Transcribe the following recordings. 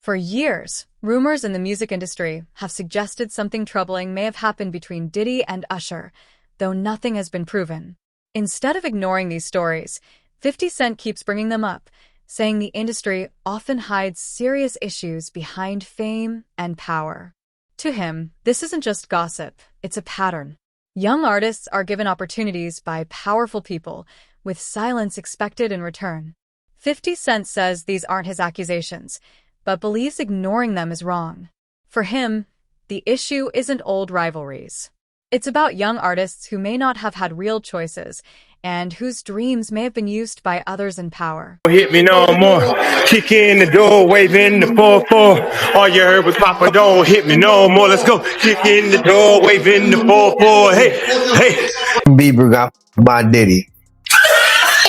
For years, rumors in the music industry have suggested something troubling may have happened between Diddy and Usher, though nothing has been proven. Instead of ignoring these stories, 50 Cent keeps bringing them up, saying the industry often hides serious issues behind fame and power. To him, this isn't just gossip, it's a pattern. Young artists are given opportunities by powerful people, with silence expected in return. 50 Cent says these aren't his accusations, but believes ignoring them is wrong. For him, the issue isn't old rivalries. It's about young artists who may not have had real choices and whose dreams may have been used by others in power. Hit me no more. Kick in the door, waving the 4-4. All you heard was Papa, don't hit me no more. Let's go. Kick in the door, waving the 4-4. Hey, hey. Bieber got by Diddy.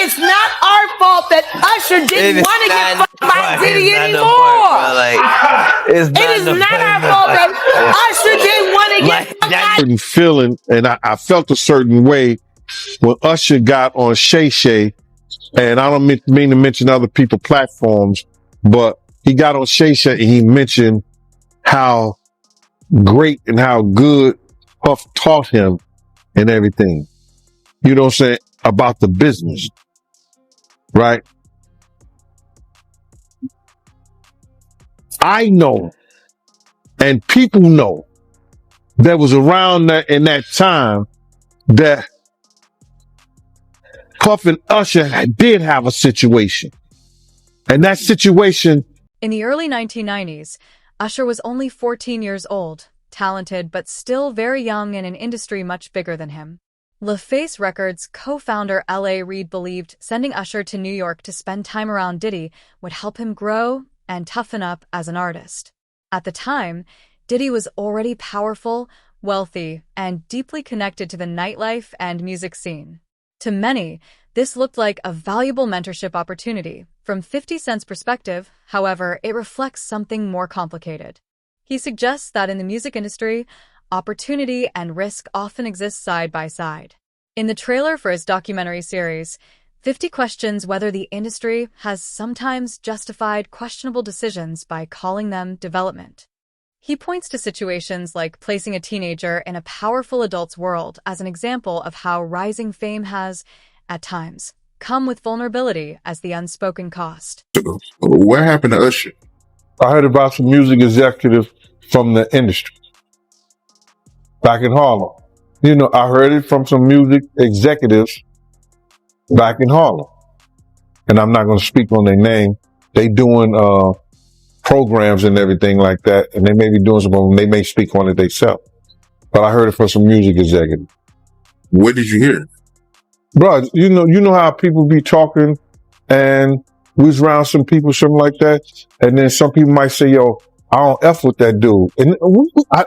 It's not our fault that Usher didn't want to get fucked by Diddy anymore. It is not our fault that Usher didn't want to get fucked by certain feeling, and I felt a certain way when Usher got on Shay Shay, and I don't mean to mention other people's platforms, but he got on Shay Shay and he mentioned how great and how good Puff taught him and everything. You know what I'm saying? About the business. Right? I know, and people know, that was around that in that time that Puff and Usher did have a situation. And that situation... In the early 1990s, Usher was only 14 years old, talented but still very young in an industry much bigger than him. LaFace Records co-founder L.A. Reid believed sending Usher to New York to spend time around Diddy would help him grow and toughen up as an artist. At the time, Diddy was already powerful, wealthy, and deeply connected to the nightlife and music scene. To many, this looked like a valuable mentorship opportunity. From 50 Cent's perspective, however, it reflects something more complicated. He suggests that in the music industry, opportunity and risk often exist side by side. In the trailer for his documentary series, 50 questions whether the industry has sometimes justified questionable decisions by calling them development. He points to situations like placing a teenager in a powerful adult's world as an example of how rising fame has, at times, come with vulnerability as the unspoken cost. What happened to Usher? I heard about some music executives from the industry back in Harlem. You know, I heard it from some music executives back in Harlem. And I'm not going to speak on their name. They doing programs and everything like that. And they may be doing some of them. They may speak on it themselves. But I heard it from some music executives. What did you hear? Bro, you know how people be talking and we was around some people, something like that. And then some people might say, yo, I don't F with that dude. And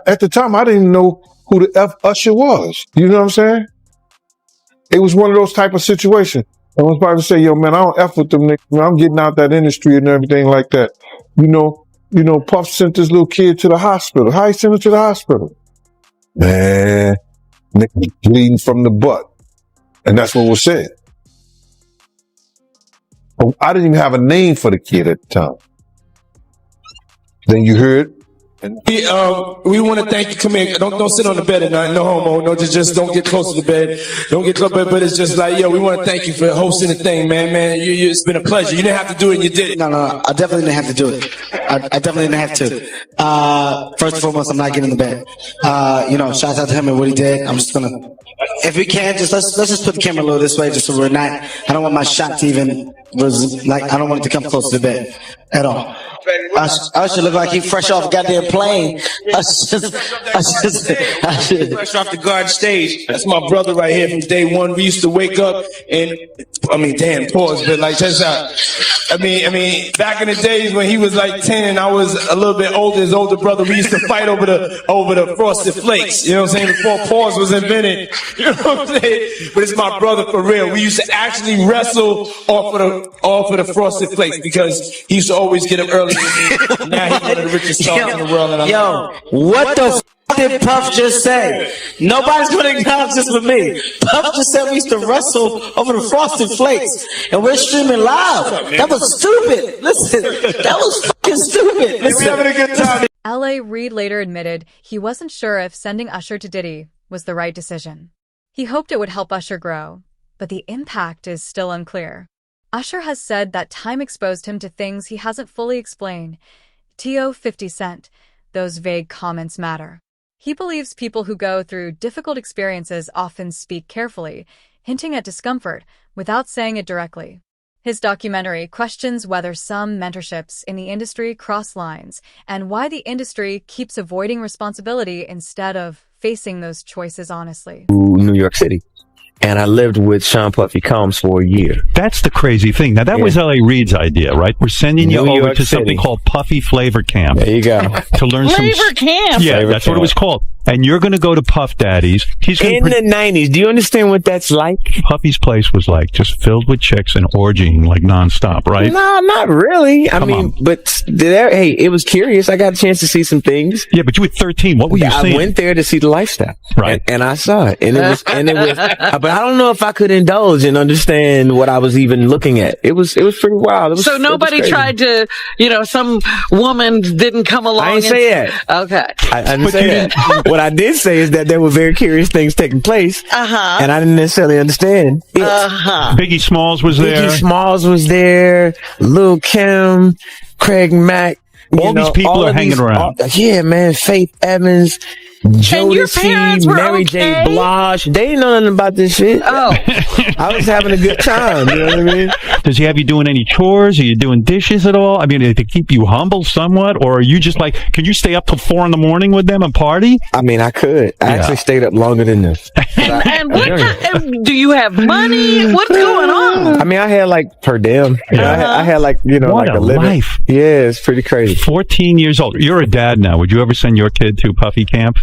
at the time, I didn't know who the F Usher was. You know what I'm saying? It was one of those type of situations. And when somebody say, yo, man, I don't F with them niggas. I'm getting out that industry and everything like that. You know, Puff sent this little kid to the hospital. How he sent him to the hospital? Man, nigga bleeding from the butt. And that's what was said. I didn't even have a name for the kid at the time. Then you heard. We want to thank you. Come here. Don't sit on the bed at night. No homo. No, just don't get close to the bed. Don't get close. But it's just like, yo, we want to thank you for hosting the thing, man. It's been a pleasure. You didn't have to do it, and you did it. No, I definitely didn't have to do it. I definitely didn't have to. First and foremost, I'm not getting in the bed. Shout out to him and what he did. I'm just gonna, if we can, let's just put the camera a little this way, just so we're not. I don't want my shot to even I don't want it to come close to the bed at all. I should look like he fresh off a goddamn plane. I should Fresh off the guard stage. That's my brother right here from day one. We used to wake up and, pause, but like, check this out. Back in the days when he was like 10 and I was a little bit older, his older brother, we used to fight over the Frosted Flakes. You know what I'm saying? Before pause was invented. You know what I'm saying? But it's my brother for real. We used to actually wrestle off of the Frosted Flakes because he used to always get them early. Now he's one of the richest stars in the world. Yo, what the What did Puff just say? Nobody's going to acknowledge this with me. Puff just said we used to wrestle over the Frosted Flakes, and we're streaming live. That was stupid. Listen, that was fucking stupid. Listen. We're having a good time. L.A. Reid later admitted he wasn't sure if sending Usher to Diddy was the right decision. He hoped it would help Usher grow, but the impact is still unclear. Usher has said that time exposed him to things he hasn't fully explained. T.O. 50 Cent, those vague comments matter. He believes people who go through difficult experiences often speak carefully, hinting at discomfort without saying it directly. His documentary questions whether some mentorships in the industry cross lines and why the industry keeps avoiding responsibility instead of facing those choices honestly. New York City. And I lived with Sean Puffy Combs for a year. That's the crazy thing. Now, that was L.A. Reid's idea, right? We're sending you over to something called Puffy Flavor Camp. There you go. To learn Flavor Camp? Yeah, Flavor that's Camp. what it was called. And you're going to go to Puff Daddy's. He's In the 90s. Do you understand what that's like? Puffy's place was like just filled with chicks and orgying like nonstop, right? No, not really. Come on. But hey, it was curious. I got a chance to see some things. Yeah, but you were 13. What were you seeing? I went there to see the lifestyle. Right. And I saw it. And it was, but I don't know if I could indulge and understand what I was even looking at. It was pretty wild. So nobody tried to, some woman didn't come along. I didn't say that. Okay. I didn't say that. What I did say is that there were very curious things taking place. And I didn't necessarily understand it. Biggie Smalls was there. Biggie Smalls was there. Lil' Kim, Craig Mack. All these people are hanging around. Yeah, man. Faith Evans, Jodeci, Mary J. Blige. They didn't know nothing about this shit. Oh. I was having a good time. You know what I mean? Does he have you doing any chores? Are you doing dishes at all? I mean, to keep you humble somewhat? Or are you just like, can you stay up till 4 a.m. with them and party? I mean, I could. I actually stayed up longer than this. And do you have money? What's going on? I mean, I had like per diem. I had like, what like a living. life. Yeah, it's pretty crazy. 14 years old. You're a dad now. Would you ever send your kid to Puffy Camp?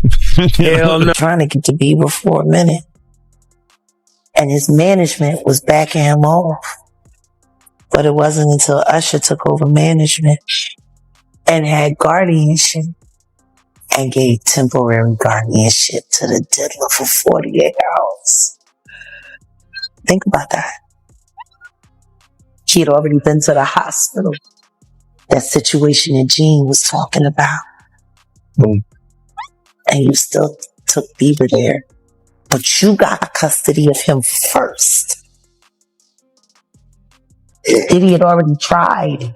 Hell no. Trying to get to Bieber for a minute. And his management was backing him off. But it wasn't until Usher took over management and had guardianship and gave temporary guardianship to the diddler for 48 hours. Think about that. He had already been to the hospital. That situation that Gene was talking about. And you still took Bieber there. But you got custody of him first. Diddy had already tried.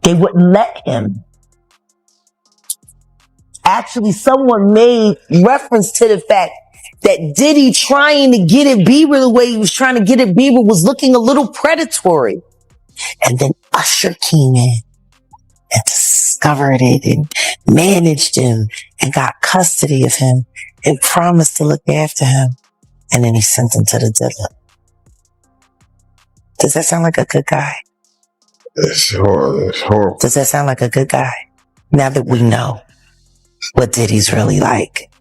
They wouldn't let him. Actually, someone made reference to the fact that Diddy trying to get at Bieber the way he was trying to get at Bieber was looking a little predatory. And then Usher came in and discovered it and managed him and got custody of him and promised to look after him. And then he sent him to the diddler. Does that sound like a good guy? It's horrible. It's horrible. Does that sound like a good guy? Now that we know what Diddy's really like.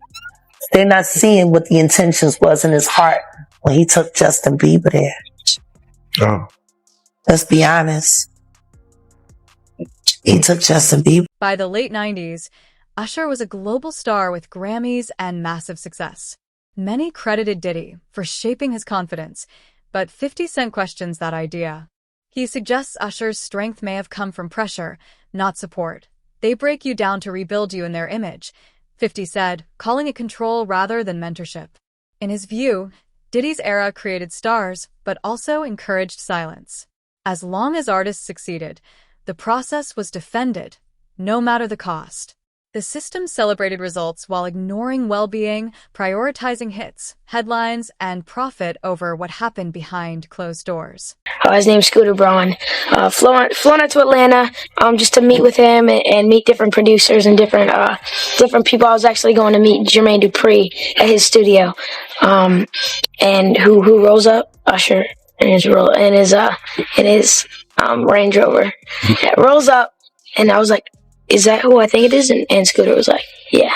They're not seeing what the intentions was in his heart when he took Justin Bieber there. Oh. Let's be honest. He took Justin Bieber. By the late 90s, Usher was a global star with Grammys and massive success. Many credited Diddy for shaping his confidence, but 50 Cent questions that idea. He suggests Usher's strength may have come from pressure, not support. They break you down to rebuild you in their image, 50 said, calling it control rather than mentorship. In his view, Diddy's era created stars, but also encouraged silence. As long as artists succeeded, the process was defended, no matter the cost. The system celebrated results while ignoring well-being, prioritizing hits, headlines, and profit over what happened behind closed doors. His name's Scooter Braun. Flown out to Atlanta just to meet with him and meet different producers and different people. I was actually going to meet Jermaine Dupri at his studio. And who rolls up? Usher in his Range Rover. It rolls up, and I was like, is that who I think it is? And Scooter was like, yeah.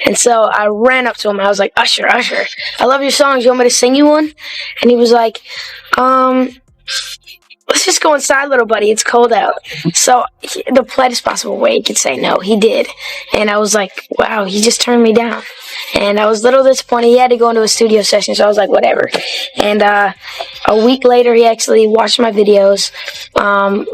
And so I ran up to him. I was like, Usher, I love your songs. You want me to sing you one? And he was like, let's just go inside, little buddy. It's cold out. So the politest possible way he could say no, he did. And I was like, wow, he just turned me down. And I was a little disappointed. He had to go into a studio session, so I was like, whatever. And a week later, he actually watched my videos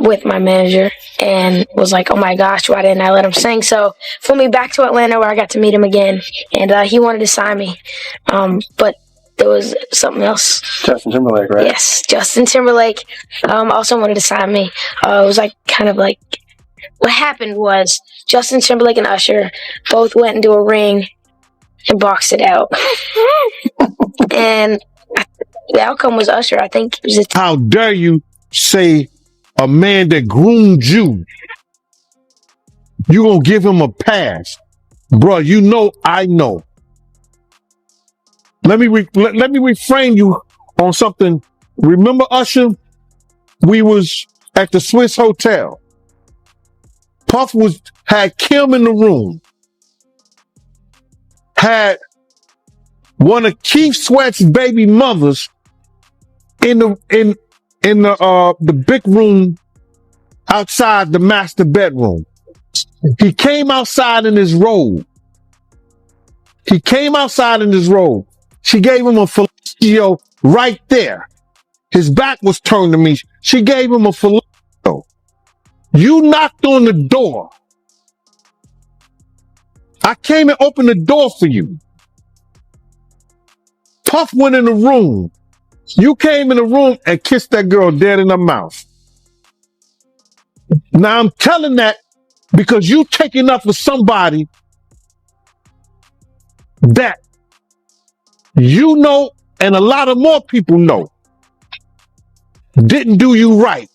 with my manager and was like, oh my gosh, why didn't I let him sing? So flew me back to Atlanta where I got to meet him again. And he wanted to sign me. But there was something else. Justin Timberlake, right? Yes, Justin Timberlake also wanted to sign me. It was like kind of like what happened was Justin Timberlake and Usher both went into a ring and boxed it out. And the outcome was Usher. I think it was How dare you say a man that groomed you, you gonna give him a pass? Bro, you know I know. Let me reframe you on something. Remember Usher? We was at the Swiss Hotel. Puff had Kim in the room. Had one of Keith Sweat's baby mothers in the big room outside the master bedroom. He came outside in his robe. She gave him a fellatio right there. His back was turned to me. She gave him a fellatio. You knocked on the door. I came and opened the door for you. Puff went in the room. You came in the room and kissed that girl dead in her mouth. Now I'm telling that because you taking up for somebody that you know and a lot of more people know didn't do you right.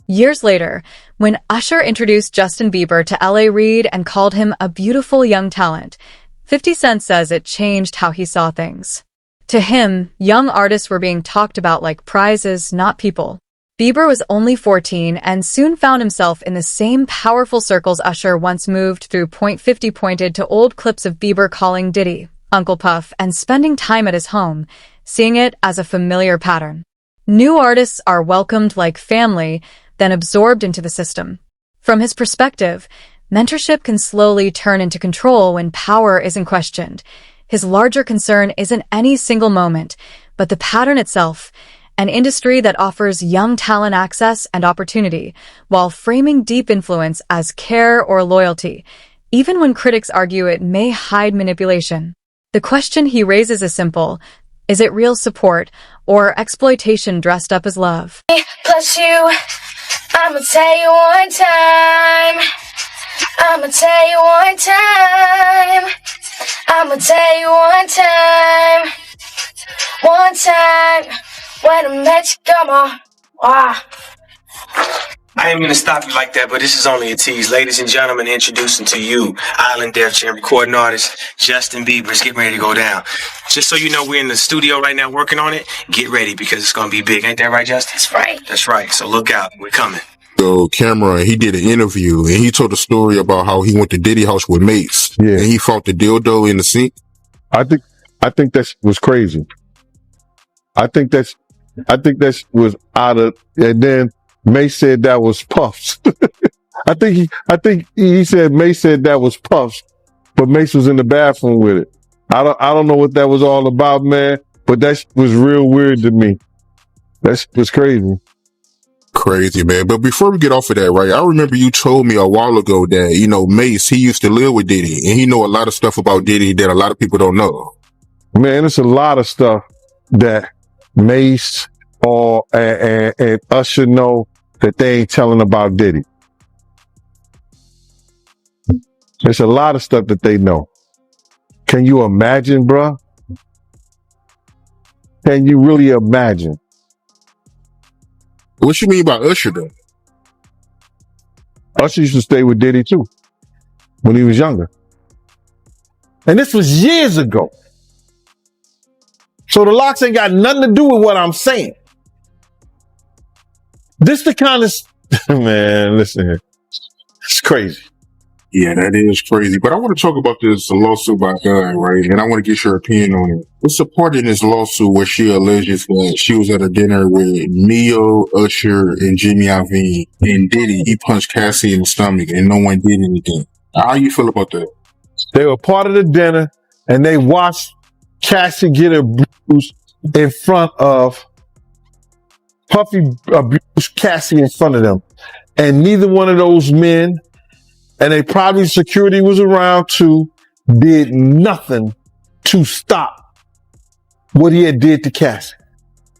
Years later, when Usher introduced Justin Bieber to L.A. Reid and called him a beautiful young talent, 50 Cent says it changed how he saw things. To him, young artists were being talked about like prizes, not people. Bieber was only 14 and soon found himself in the same powerful circles Usher once moved through. .50 pointed to old clips of Bieber calling Diddy Uncle Puff and spending time at his home, seeing it as a familiar pattern. New artists are welcomed like family, then absorbed into the system. From his perspective, mentorship can slowly turn into control when power isn't questioned. His larger concern isn't any single moment, but the pattern itself, an industry that offers young talent access and opportunity, while framing deep influence as care or loyalty, even when critics argue it may hide manipulation. The question he raises is simple. Is it real support or exploitation dressed up as love? plus you. I'ma tell you one time. I'ma tell you one time. I'ma tell you one time. One time when I met you, come on. Wow. I ain't gonna stop you like that, but this is only a tease. Ladies and gentlemen, introducing to you, Island Def Jam recording artist, Justin Bieber. It's getting ready to go down. Just so you know, we're in the studio right now working on it. Get ready because it's gonna be big. Ain't that right, Justin? That's right. That's right. So look out. We're coming. So Cameron, he did an interview and he told a story about how he went to Diddy house with mates. Yeah. And he fought the dildo in the sink. I think that was crazy. I think that was out of, and then Mace said that was Puffs. I think he said Mace said that was Puffs, but Mace was in the bathroom with it. I don't know what that was all about, man, but that was real weird to me. That was crazy. Crazy, man. But before we get off of that, right, I remember you told me a while ago that, you know, Mace, he used to live with Diddy and he know a lot of stuff about Diddy that a lot of people don't know. Man, it's a lot of stuff that Mace and Usher know that they ain't telling about Diddy. There's a lot of stuff that they know. Can you imagine, bruh? Can you really imagine? What you mean by Usher, though? Usher used to stay with Diddy, too, when he was younger. And this was years ago. So the locks ain't got nothing to do with what I'm saying. This the kind of... Man, listen here. It's crazy. Yeah, that is crazy. But I want to talk about this lawsuit by God, right? And I want to get your opinion on it. What's a part in this lawsuit where she alleges that she was at a dinner with Neo, Usher, and Jimmy Iovine, and Diddy, he punched Cassie in the stomach and no one did anything. How you feel about that? They were part of the dinner and they watched Cassie get abused in front of Puffy, abused Cassie in front of them. And neither one of those men, and they probably security was around too, did nothing to stop what he had did to Cassie.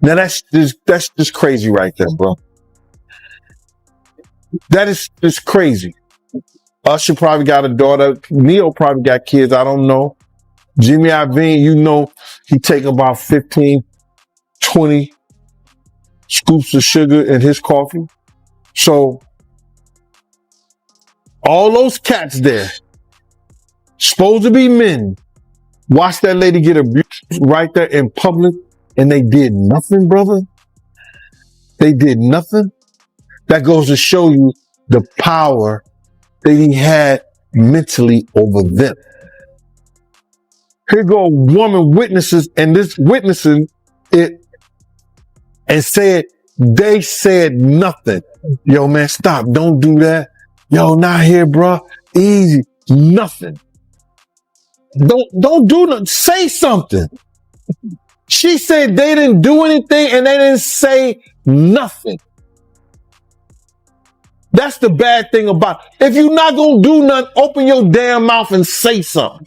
Now that's just crazy right there, bro. That is just crazy. Usher probably got a daughter. Neo probably got kids. I don't know. Jimmy Iovine, you know, he take about 15, 20 scoops of sugar in his coffee. So all those cats there, supposed to be men, watch that lady get abused right there in public, and they did nothing, brother. They did nothing. That goes to show you the power that he had mentally over them. Here go a woman witnesses, and this witnessing it and said, they said nothing. Yo, man, stop. Don't do that. Yo, not here, bro. Easy. Nothing. Don't do nothing. Say something. She said they didn't do anything and they didn't say nothing. That's the bad thing about it. If you're not going to do nothing, open your damn mouth and say something.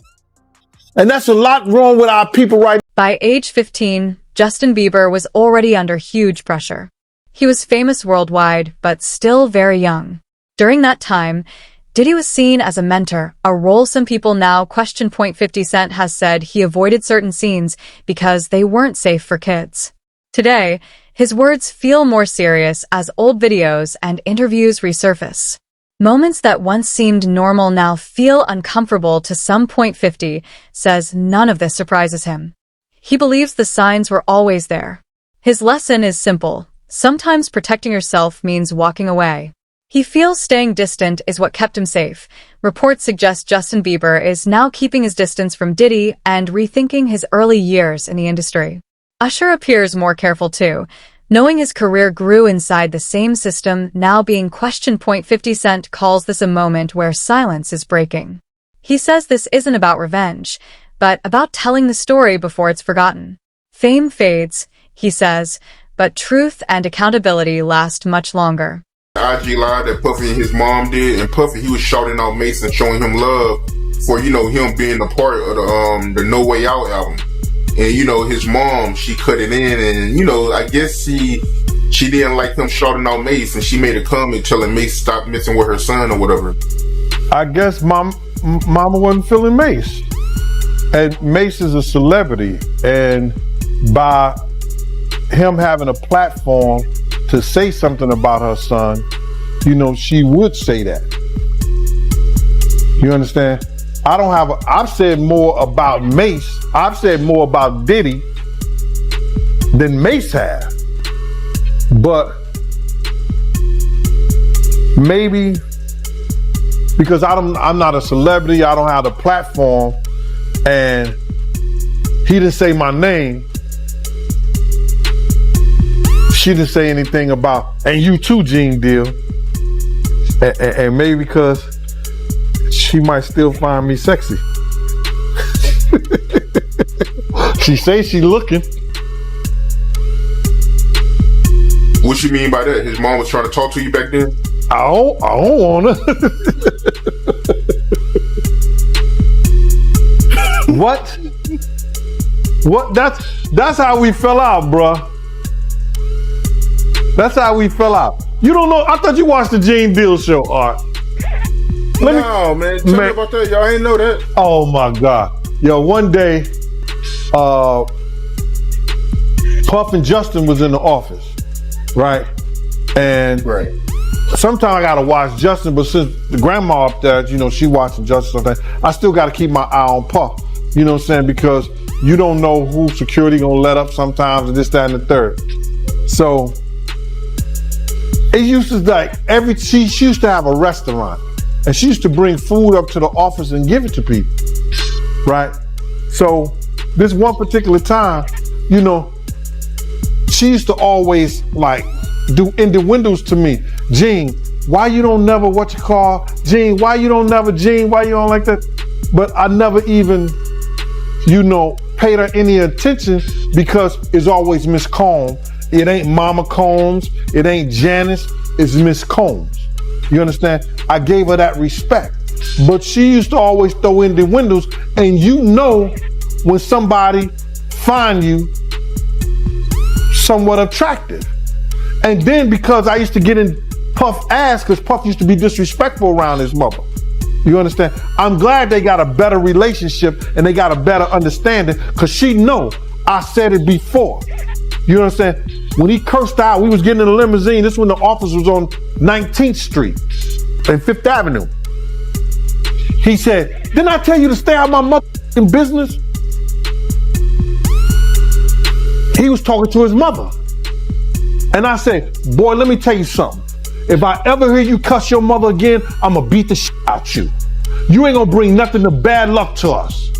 And that's a lot wrong with our people right now. By age 15, Justin Bieber was already under huge pressure. He was famous worldwide, but still very young. During that time, Diddy was seen as a mentor, a role some people now question. 50 Cent has said he avoided certain scenes because they weren't safe for kids. Today, his words feel more serious as old videos and interviews resurface. Moments that once seemed normal now feel uncomfortable to some. 50 says none of this surprises him. He believes the signs were always there. His lesson is simple. Sometimes protecting yourself means walking away. He feels staying distant is what kept him safe. Reports suggest Justin Bieber is now keeping his distance from Diddy and rethinking his early years in the industry. Usher appears more careful too, knowing his career grew inside the same system now being questioned. 50 Cent calls this a moment where silence is breaking. He says this isn't about revenge, but about telling the story before it's forgotten. Fame fades, he says, but truth and accountability last much longer. IG live that Puffy and his mom did, and Puffy, he was shouting out Mason, showing him love for, you know, him being a part of the No Way Out album. And, you know, his mom, she cut it in, and, you know, I guess she didn't like him shouting out Mace, and she made a comment telling Mace stop messing with her son or whatever. I guess mama wasn't feeling Mace. And Mace is a celebrity, and by him having a platform to say something about her son, you know, she would say that. You understand? I've said more about Mace. I've said more about Diddy than Mace have. But maybe because I'm not a celebrity, I don't have the platform, and he didn't say my name. She didn't say anything about, and you too, Gene Deal. And maybe because she might still find me sexy. She say she looking. What you mean by that? His mom was trying to talk to you back then? I don't wanna. What? That's how we fell out, bruh. That's how we fell out. You don't know? I thought you watched the Gene Deal show, Art. No, man. Tell me about that. Y'all ain't know that. Oh my God. Yo, one day, Puff and Justin was in the office, right? And sometimes I gotta watch Justin, but since the grandma up there, you know, she watching Justin something, I still gotta keep my eye on Puff. You know what I'm saying? Because you don't know who security gonna let up sometimes, and this, that, and the third. So it used to like she used to have a restaurant And she used to bring food up to the office and give it to people, right? So this one particular time, you know, she used to always like do innuendos to me. Gene, why you don't never Gene, why you don't like that? But I never even, you know, paid her any attention because it's always Miss Combs. It ain't Mama Combs, it ain't Janice, it's Miss Combs. You understand? I gave her that respect. But she used to always throw in the windows, and you know when somebody find you somewhat attractive. And then because I used to get in Puff ass, because Puff used to be disrespectful around his mother. You understand? I'm glad they got a better relationship and they got a better understanding, because she know I said it before. You understand? When he cursed out, we was getting in a limousine. This when the office was on 19th Street and 5th Avenue. He said, didn't I tell you to stay out of my motherfucking business? He was talking to his mother. And I said, boy, let me tell you something. If I ever hear you cuss your mother again, I'm gonna beat the shit out you. You ain't gonna bring nothing but bad luck to us.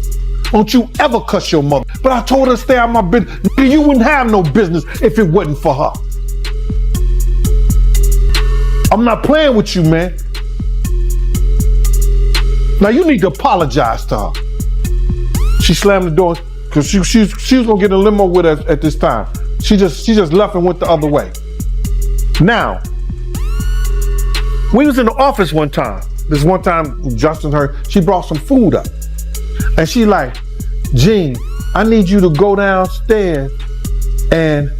Don't you ever cuss your mother. But I told her to stay out of my business. You wouldn't have no business if it wasn't for her. I'm not playing with you, man. Now you need to apologize to her. She slammed the door because she was gonna get in a limo with us at this time. She just left and went the other way. Now, we was in the office one time. This one time, Justin she brought some food up. And she like, Gene, I need you to go downstairs and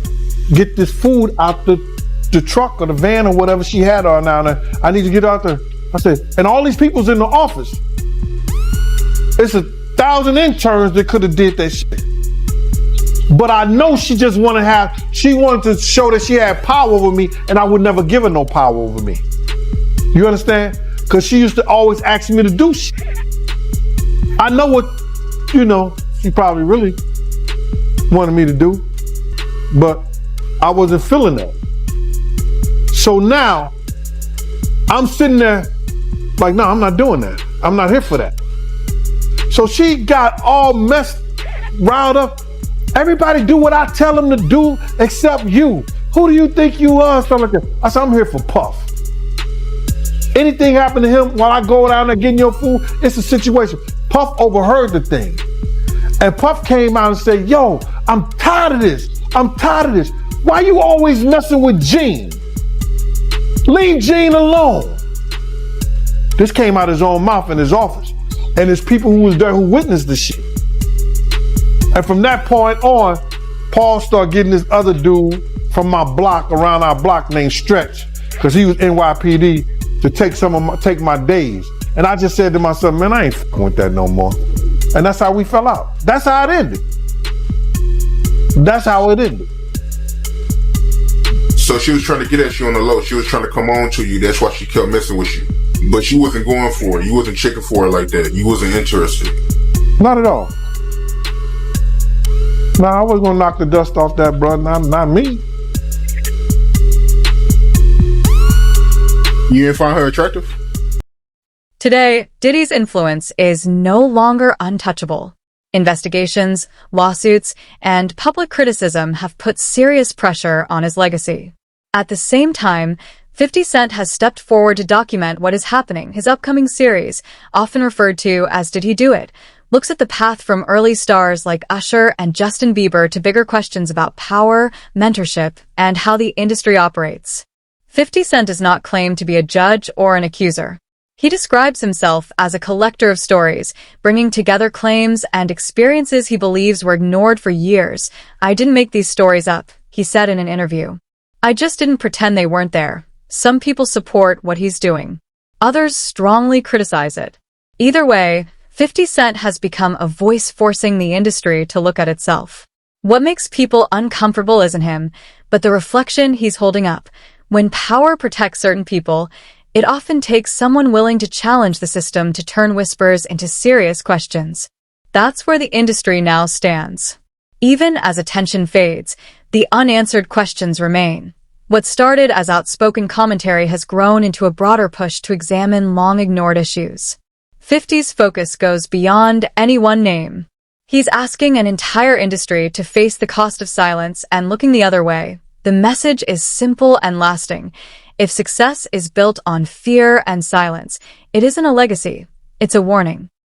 get this food out the truck or the van or whatever she had on down there. I need to get out there. I said, and all these people's in the office. It's 1,000 interns that could have did that shit. But I know she just wanted to show that she had power over me, and I would never give her no power over me. You understand? Because she used to always ask me to do shit. I know what, you know, she probably really wanted me to do, but I wasn't feeling that. So now, I'm sitting there like, no, I'm not doing that. I'm not here for that. So she got all riled up. Everybody do what I tell them to do except you. Who do you think you are? Something like that. I said, I'm here for Puff. Anything happen to him while I go down there getting your food, it's a situation. Puff overheard the thing. And Puff came out and said, yo, I'm tired of this. I'm tired of this. Why you always messing with Gene? Leave Gene alone. This came out his own mouth in his office. And there's people who was there who witnessed the shit. And from that point on, Paul started getting this other dude from my block, around our block, named Stretch, because he was NYPD, to take my days. And I just said to myself, man, I ain't fucking with that no more. And that's how we fell out. That's how it ended. That's how it ended. So she was trying to get at you on the low. She was trying to come on to you. That's why she kept messing with you. But you wasn't going for it. You wasn't checking for it like that. You wasn't interested. Not at all. No, I was gonna knock the dust off that, bro. Not me. You didn't find her attractive? Today, Diddy's influence is no longer untouchable. Investigations, lawsuits, and public criticism have put serious pressure on his legacy. At the same time, 50 Cent has stepped forward to document what is happening. His upcoming series, often referred to as Did He Do It?, looks at the path from early stars like Usher and Justin Bieber to bigger questions about power, mentorship, and how the industry operates. 50 Cent does not claim to be a judge or an accuser. He describes himself as a collector of stories, bringing together claims and experiences he believes were ignored for years. I didn't make these stories up, he said in an interview. I just didn't pretend they weren't there. Some people support what he's doing. Others strongly criticize it. Either way, 50 Cent has become a voice forcing the industry to look at itself. What makes people uncomfortable isn't him, but the reflection he's holding up. When power protects certain people, it often takes someone willing to challenge the system to turn whispers into serious questions. That's where the industry now stands. Even as attention fades, the unanswered questions remain. What started as outspoken commentary has grown into a broader push to examine long-ignored issues. 50's focus goes beyond any one name. He's asking an entire industry to face the cost of silence and looking the other way. The message is simple and lasting. If success is built on fear and silence, it isn't a legacy, it's a warning.